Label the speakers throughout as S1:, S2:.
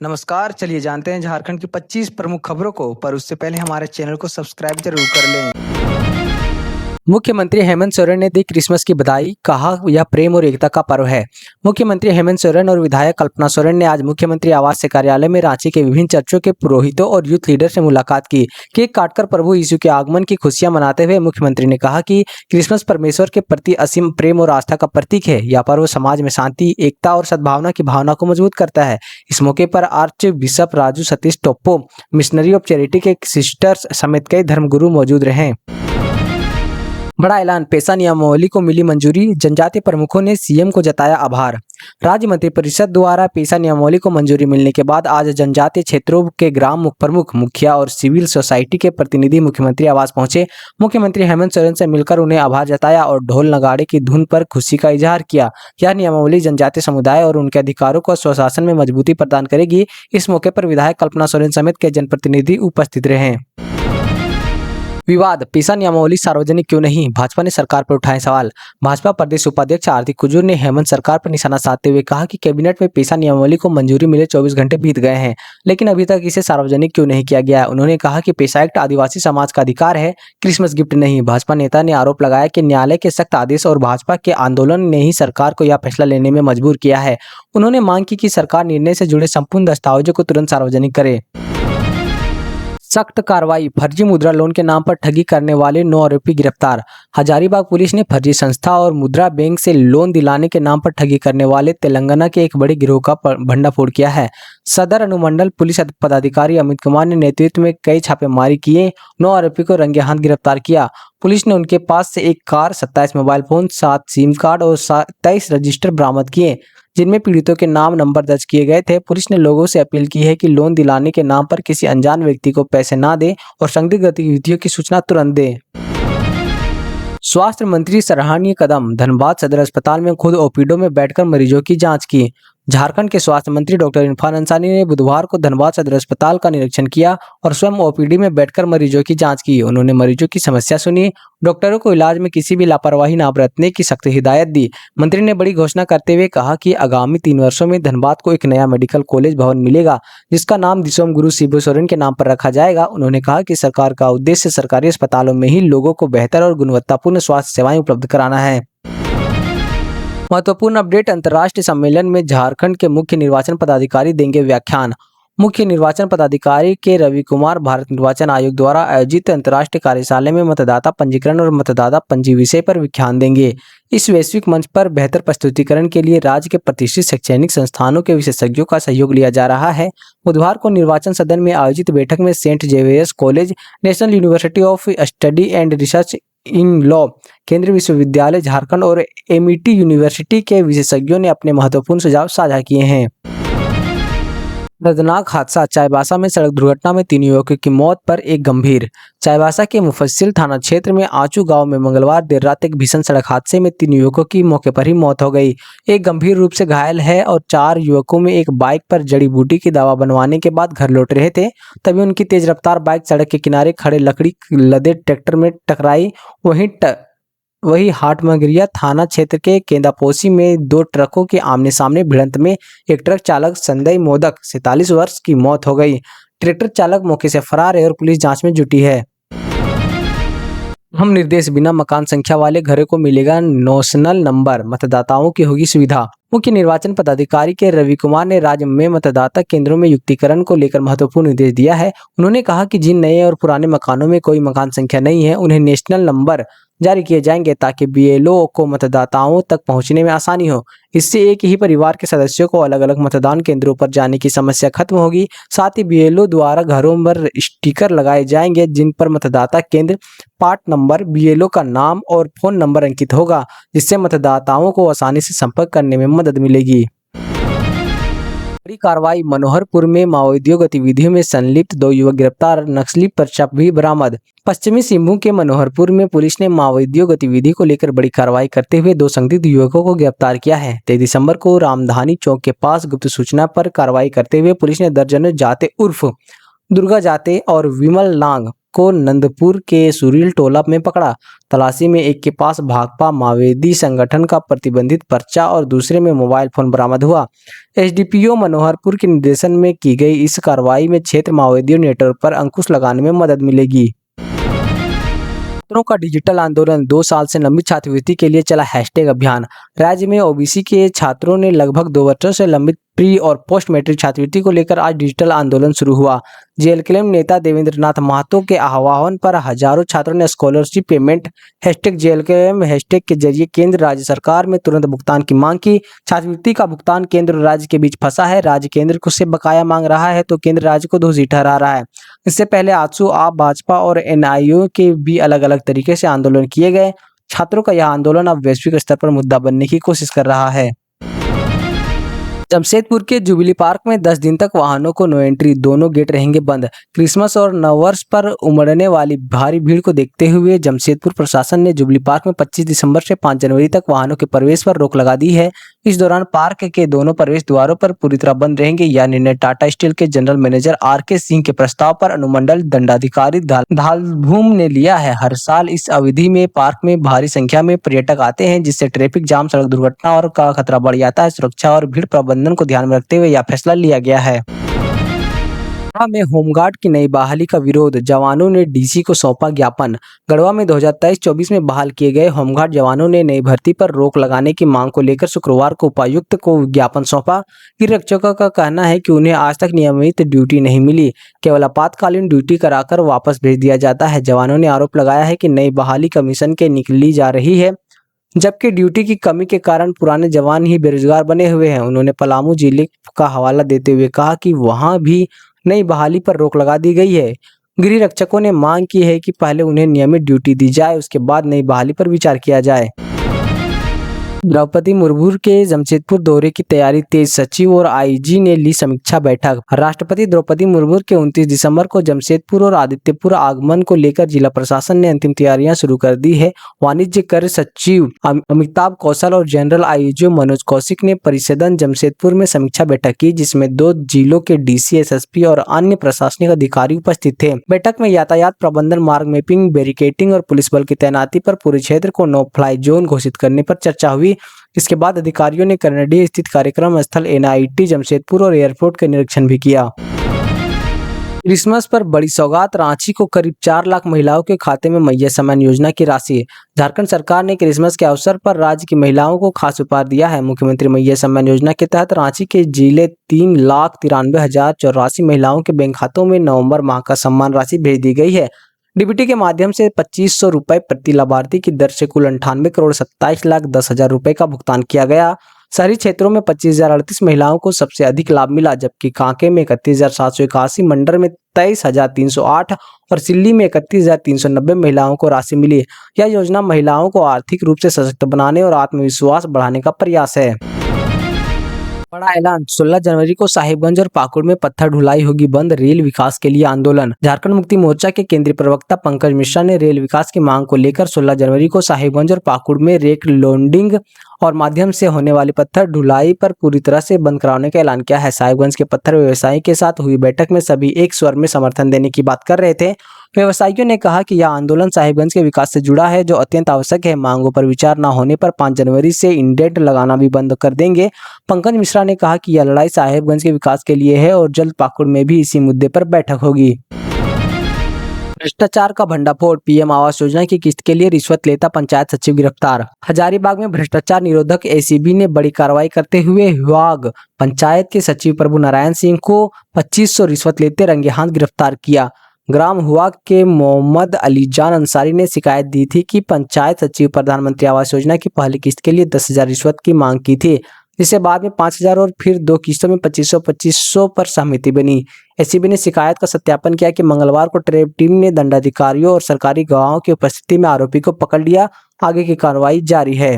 S1: नमस्कार, चलिए जानते हैं झारखंड की 25 प्रमुख खबरों को, पर उससे पहले हमारे चैनल को सब्सक्राइब जरूर कर लें। मुख्यमंत्री हेमंत सोरेन ने दी क्रिसमस की बधाई, कहा यह प्रेम और एकता का पर्व है। मुख्यमंत्री हेमंत सोरेन और विधायक कल्पना सोरेन ने आज मुख्यमंत्री आवास से कार्यालय में रांची के विभिन्न चर्चों के पुरोहितों और यूथ लीडर से मुलाकात की। केक काटकर प्रभु यीशु के आगमन की खुशियां मनाते हुए मुख्यमंत्री ने कहा कि क्रिसमस परमेश्वर के प्रति असीम प्रेम और आस्था का प्रतीक है। यह पर्व समाज में शांति, एकता और सद्भावना की भावना को मजबूत करता है। इस मौके पर arch bishop Raju Satish Toppo, missionary of charity के सिस्टर्स समेत कई धर्मगुरु मौजूद रहे। बड़ा ऐलान, पेशा नियमावली को मिली मंजूरी, जनजातीय प्रमुखों ने सीएम को जताया आभार। राज्य मंत्रिपरिषद द्वारा पेशा नियमावली को मंजूरी मिलने के बाद आज जनजातीय क्षेत्रों के ग्राम प्रमुख, मुखिया और सिविल सोसाइटी के प्रतिनिधि मुख्यमंत्री आवास पहुंचे। मुख्यमंत्री हेमंत सोरेन से मिलकर उन्हें आभार जताया और ढोल नगाड़े की धुन पर खुशी का इजहार किया। यह नियमावली जनजातीय समुदाय और उनके अधिकारों को स्वशासन में मजबूती प्रदान करेगी। इस मौके पर विधायक कल्पना सोरेन समेत कई जनप्रतिनिधि उपस्थित रहे। विवाद, पेशा नियमावली सार्वजनिक क्यों नहीं, भाजपा ने सरकार पर उठाए सवाल। भाजपा प्रदेश उपाध्यक्ष आरती कुजूर ने हेमंत सरकार पर निशाना साधते हुए कहा कि कैबिनेट में पेशा नियमावली को मंजूरी मिले 24 घंटे बीत गए हैं, लेकिन अभी तक इसे सार्वजनिक क्यों नहीं किया गया है। उन्होंने कहा कि पेशा एक्ट आदिवासी समाज का अधिकार है, क्रिसमस गिफ्ट नहीं। भाजपा नेता ने आरोप लगाया कि न्यायालय के सख्त आदेश और भाजपा के आंदोलन ने ही सरकार को यह फैसला लेने में मजबूर किया है। उन्होंने मांग की कि सरकार निर्णय से जुड़े संपूर्ण दस्तावेजों को तुरंत सार्वजनिक करे। सख्त कार्रवाई, फर्जी मुद्रा लोन के नाम पर ठगी करने वाले 9 आरोपी गिरफ्तार। हजारीबाग पुलिस ने फर्जी संस्था और मुद्रा बैंक से लोन दिलाने के नाम पर ठगी करने वाले तेलंगाना के एक बड़े गिरोह का भंडाफोड़ किया है। सदर अनुमंडल पुलिस पदाधिकारी अमित कुमार ने नेतृत्व में कई छापेमारी किए, 9 आरोपी को रंगे हाथ गिरफ्तार किया। पुलिस ने उनके पास से एक car, 27 mobile phone, 7 SIM card और 23 रजिस्टर बरामद किए, जिनमें पीड़ितों के नाम नंबर दर्ज किए गए थे। पुलिस ने लोगों से अपील की है कि लोन दिलाने के नाम पर किसी अनजान व्यक्ति को पैसे ना दें और संदिग्ध गतिविधियों की सूचना तुरंत दें। स्वास्थ्य मंत्री सराहनीय कदम, धनबाद सदर अस्पताल में खुद ओपीडी में बैठकर मरीजों की जांच की। झारखंड के स्वास्थ्य मंत्री डॉक्टर इरफान अंसारी ने बुधवार को धनबाद सदर अस्पताल का निरीक्षण किया और स्वयं ओपीडी में बैठकर मरीजों की जांच की। उन्होंने मरीजों की समस्या सुनी, डॉक्टरों को इलाज में किसी भी लापरवाही न बरतने की सख्त हिदायत दी। मंत्री ने बड़ी घोषणा करते हुए कहा कि आगामी 3 वर्षों में धनबाद को एक नया मेडिकल कॉलेज भवन मिलेगा, जिसका नाम दिसोम गुरु शिबू सोरेन के नाम पर रखा जाएगा। उन्होंने कहा कि सरकार का उद्देश्य सरकारी अस्पतालों में ही लोगों को बेहतर और गुणवत्तापूर्ण स्वास्थ्य सेवाएं उपलब्ध कराना है। महत्वपूर्ण अपडेट, अंतर्राष्ट्रीय सम्मेलन में झारखंड के मुख्य निर्वाचन पदाधिकारी देंगे व्याख्यान। मुख्य निर्वाचन पदाधिकारी के रवि कुमार भारत निर्वाचन आयोग द्वारा आयोजित अंतर्राष्ट्रीय कार्यशाला में मतदाता पंजीकरण और मतदाता पंजी विषय पर व्याख्यान देंगे। इस वैश्विक मंच पर बेहतर प्रस्तुतिकरण के लिए राज्य के प्रतिष्ठित शैक्षणिक संस्थानों के विशेषज्ञों का सहयोग लिया जा रहा है। बुधवार को निर्वाचन सदन में आयोजित बैठक में Saint Xavier's college, National University of Study and Research in Law, केंद्रीय विश्वविद्यालय झारखंड और एमईटी यूनिवर्सिटी के विशेषज्ञों ने अपने महत्वपूर्ण सुझाव साझा किए हैं। दर्दनाक हादसा, चाईबासा में सड़क दुर्घटना में 3 युवकों की मौत पर एक गंभीर। चाईबासा के मुफस्सिल थाना क्षेत्र में आंचू गांव में मंगलवार देर रात एक भीषण सड़क हादसे में 3 युवकों की मौके पर ही मौत हो गई। एक गंभीर रूप से घायल है और 4 युवकों में एक बाइक पर जड़ी बूटी की दवा बनवाने के बाद घर लौट रहे थे, तभी उनकी तेज रफ्तार बाइक सड़क के किनारे खड़े लकड़ी लदे ट्रैक्टर में टकराई। वही हाटमगरिया थाना क्षेत्र के केंदापोसी में 2 ट्रकों के आमने सामने भिड़ंत में एक ट्रक चालक संजय मोदक 47 वर्ष की मौत हो गई। ट्रैक्टर चालक मौके से फरार है और पुलिस जांच में जुटी है। हम निर्देश, बिना मकान संख्या वाले घरों को मिलेगा नोशनल नंबर, मतदाताओं की होगी सुविधा। मुख्य निर्वाचन पदाधिकारी के रवि कुमार ने राज्य में मतदाता केंद्रों में युक्तिकरण को लेकर महत्वपूर्ण निर्देश दिया है। उन्होंने कहा कि जिन नए और पुराने मकानों में कोई मकान संख्या नहीं है, उन्हें नेशनल नंबर जारी किए जाएंगे ताकि बीएलओ को मतदाताओं तक पहुंचने में आसानी हो। इससे एक ही परिवार के सदस्यों को अलग अलग मतदान केंद्रों पर जाने की समस्या खत्म होगी। साथ ही बीएलओ द्वारा घरों पर स्टिकर लगाए जाएंगे जिन पर मतदाता केंद्र, पार्ट नंबर, बीएलओ का नाम और फोन नंबर अंकित होगा, जिससे मतदाताओं को आसानी से संपर्क करने में मदद मिलेगी। बड़ी कार्रवाई, मनोहरपुर में माओवादी गतिविधियों में संलिप्त 2 युवक गिरफ्तार, नक्सली पर्चा भी बरामद। पश्चिमी सिंहभूम के मनोहरपुर में पुलिस ने माओवादी गतिविधि को लेकर बड़ी कार्रवाई करते हुए 2 संदिग्ध युवकों को गिरफ्तार किया है। 23 दिसंबर को रामधानी चौक के पास गुप्त सूचना पर कार्रवाई करते हुए पुलिस ने दर्जनों जाते उर्फ दुर्गा जाते और विमल नाग को नंदपुर के सुरील टोला में पकड़ा। तलाशी में एक के पास भाकपा माओवादी संगठन का प्रतिबंधित पर्चा और दूसरे में मोबाइल फोन बरामद हुआ। एसडीपीओ मनोहरपुर के निर्देशन में की गई इस कार्रवाई में क्षेत्र माओवादी नेटवर्क पर अंकुश लगाने में मदद मिलेगी। छात्रों का डिजिटल आंदोलन, 2 साल से लंबित छात्रवृत्ति के लिए चला हैशटैग अभियान। राज्य में ओबीसी के छात्रों ने लगभग 2 वर्षों से लंबित प्री और पोस्ट मैट्रिक छात्रवृत्ति को लेकर आज डिजिटल आंदोलन शुरू हुआ। जेएलकेएम नेता देवेंद्र नाथ महतो के आह्वान पर हजारों छात्रों ने scholarship payment hashtag JLKM hashtag के जरिए केंद्र राज्य सरकार में तुरंत भुगतान की मांग की। छात्रवृत्ति का भुगतान केंद्र और राज्य के बीच फंसा है। राज्य केंद्र को से बकाया मांग रहा है तो केंद्र राज्य को दोषी ठहरा रहा है। इससे पहले आजसू, आप, भाजपा और एनआईओ के भी अलग अलग तरीके से आंदोलन किए गए। छात्रों का यह आंदोलन अब वैश्विक स्तर पर मुद्दा बनने की कोशिश कर रहा है। जमशेदपुर के जुबली पार्क में 10 दिन तक वाहनों को नो एंट्री, दोनों गेट रहेंगे बंद। क्रिसमस और नववर्ष पर उमड़ने वाली भारी भीड़ को देखते हुए जमशेदपुर प्रशासन ने जुबली पार्क में 25 दिसंबर से 5 जनवरी तक वाहनों के प्रवेश पर रोक लगा दी है। इस दौरान पार्क के दोनों प्रवेश द्वारों पर पूरी तरह बंद रहेंगे। यह निर्णय टाटा स्टील के जनरल मैनेजर आर.के. सिंह के प्रस्ताव पर अनुमंडल दंडाधिकारी धालभूम ने लिया है। हर साल इस अवधि में पार्क में भारी संख्या में पर्यटक आते हैं, जिससे ट्रैफिक जाम, सड़क दुर्घटना और का खतरा बढ़ जाता है। सुरक्षा और भीड़ प्रबंधन को ध्यान में रखते हुए यह फैसला लिया गया है। में होमगार्ड की नई बहाली का विरोध, जवानों ने डीसी को सौंपा ज्ञापन। गढ़वा में 2023-24 में बहाल किए गए होमगार्ड जवानों ने नई भर्ती पर रोक लगाने की मांग को लेकर शुक्रवार को उपायुक्त को ज्ञापन सौंपा। गृहरक्षकों का कहना है कि उन्हें आज तक नियमित ड्यूटी नहीं मिली, केवल आपातकालीन ड्यूटी कराकर वापस भेज दिया जाता है। जवानों ने आरोप लगाया है कि नई बहाली कमीशन के निकली जा रही है, जबकि ड्यूटी की कमी के कारण पुराने जवान ही बेरोजगार बने हुए हैं। उन्होंने पलामू जिले का हवाला देते हुए कहा कि वहां भी नई बहाली पर रोक लगा दी गई है। गृह रक्षकों ने मांग की है कि पहले उन्हें नियमित ड्यूटी दी जाए, उसके बाद नई बहाली पर विचार किया जाए। द्रौपदी मुर्मू के जमशेदपुर दौरे की तैयारी तेज, सचिव और आईजी ने ली समीक्षा बैठक। राष्ट्रपति द्रौपदी मुर्मू के 29 दिसंबर को जमशेदपुर और आदित्यपुर आगमन को लेकर जिला प्रशासन ने अंतिम तैयारियां शुरू कर दी है। वाणिज्य कर सचिव अमिताभ कौशल और जनरल आईजी मनोज कौशिक ने परिषदन जमशेदपुर में समीक्षा बैठक की, जिसमें 2 जिलों के डीसी, एसएसपी और अन्य प्रशासनिक अधिकारी उपस्थित थे। बैठक में यातायात प्रबंधन, मार्ग मैपिंग, बैरिकेडिंग और पुलिस बल की तैनाती पर पूरे क्षेत्र को नो फ्लाई जोन घोषित करने पर चर्चा हुई। इसके बाद अधिकारियों ने करनडी स्थित कार्यक्रम स्थल एनआईटी जमशेदपुर और एयरपोर्ट का निरीक्षण भी किया। क्रिसमस पर बड़ी सौगात, रांची को करीब 4 लाख महिलाओं के खाते में मैया सम्मान योजना की राशि। झारखंड सरकार ने क्रिसमस के अवसर पर राज्य की महिलाओं को खास उपहार दिया है। मुख्यमंत्री मैया सम्मान योजना के तहत रांची के जिले 3,93,084 महिलाओं के बैंक खातों में नवंबर माह का सम्मान राशि भेज दी गई है। डीबीटी के माध्यम से 2500 रुपए प्रति लाभार्थी की दर से कुल 98,27,10,000 रुपए का भुगतान किया गया। शहरी क्षेत्रों में 25,038 महिलाओं को सबसे अधिक लाभ मिला, जबकि कांके में 31,781, मंडर में 23,308 और सिल्ली में 31,390 महिलाओं को राशि मिली। यह योजना महिलाओं को आर्थिक रूप से सशक्त बनाने और आत्मविश्वास बढ़ाने का प्रयास है। बड़ा ऐलान, 16 जनवरी को साहिबगंज और पाकुड़ में पत्थर ढुलाई होगी बंद, रेल विकास के लिए आंदोलन। झारखंड मुक्ति मोर्चा के केंद्रीय प्रवक्ता पंकज मिश्रा ने रेल विकास की मांग को लेकर 16 जनवरी को साहिबगंज और पाकुड़ में रेक लोडिंग और माध्यम से होने वाली पत्थर ढुलाई पर पूरी तरह से बंद कराने का ऐलान किया है। साहिबगंज के पत्थर व्यवसायी के साथ हुई बैठक में सभी एक स्वर में समर्थन देने की बात कर रहे थे। व्यवसायियों ने कहा कि यह आंदोलन साहिबगंज के विकास से जुड़ा है, जो अत्यंत आवश्यक है। मांगों पर विचार न होने पर 5 जनवरी से इंडेंट लगाना भी बंद कर देंगे। पंकज मिश्रा ने कहा कि यह लड़ाई साहिबगंज के विकास के लिए है और जल्द पाकुड़ में भी इसी मुद्दे पर बैठक होगी। भ्रष्टाचार का भंडाफोड़, पीएम आवास योजना की किस्त के लिए रिश्वत लेता पंचायत सचिव गिरफ्तार। हजारीबाग में भ्रष्टाचार निरोधक एसीबी ने बड़ी कार्रवाई करते हुए विभाग पंचायत के सचिव प्रभु नारायण सिंह को 2500 रिश्वत लेते रंगे हाथ गिरफ्तार किया। ग्राम हुआ के मोहम्मद अलीजान अंसारी ने शिकायत दी थी कि पंचायत सचिव प्रधानमंत्री आवास योजना की पहली किस्त के लिए 10,000 रिश्वत की मांग की थी, जिससे बाद में 5,000 और फिर 2 किस्तों में 2500 पर सहमति बनी। एसीबी ने शिकायत का सत्यापन किया कि मंगलवार को ट्रैप टीम ने दंडाधिकारियों और सरकारी गवाहों की उपस्थिति में आरोपी को पकड़ लिया। आगे की कार्रवाई जारी है।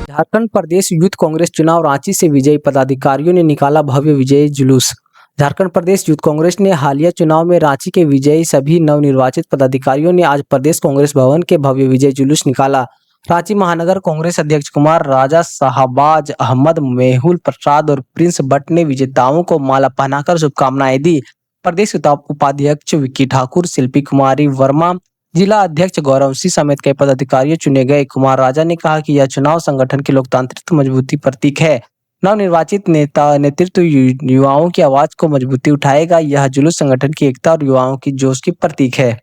S1: झारखंड प्रदेश यूथ कांग्रेस चुनाव, रांची से विजयी पदाधिकारियों ने निकाला भव्य विजयी जुलूस। झारखंड प्रदेश यूथ कांग्रेस ने हालिया चुनाव में रांची के विजयी सभी नवनिर्वाचित पदाधिकारियों ने आज प्रदेश कांग्रेस भवन के भव्य विजय जुलूस निकाला। रांची महानगर कांग्रेस अध्यक्ष कुमार राजा, शाहबाज अहमद, मेहुल प्रसाद और प्रिंस भट्ट ने विजेताओं को माला पहनाकर शुभकामनाएं दी। प्रदेश उपाध्यक्ष विक्की ठाकुर, शिल्पी कुमारी वर्मा, जिला अध्यक्ष गौरव सिंह समेत कई पदाधिकारी चुने गए। कुमार राजा ने कहा कि यह चुनाव संगठन की लोकतांत्रिक मजबूती प्रतीक है। नवनिर्वाचित नेतृत्व युवाओं की आवाज को मजबूती उठाएगा। यह जुलूस संगठन की एकता और युवाओं की जोश की प्रतीक है।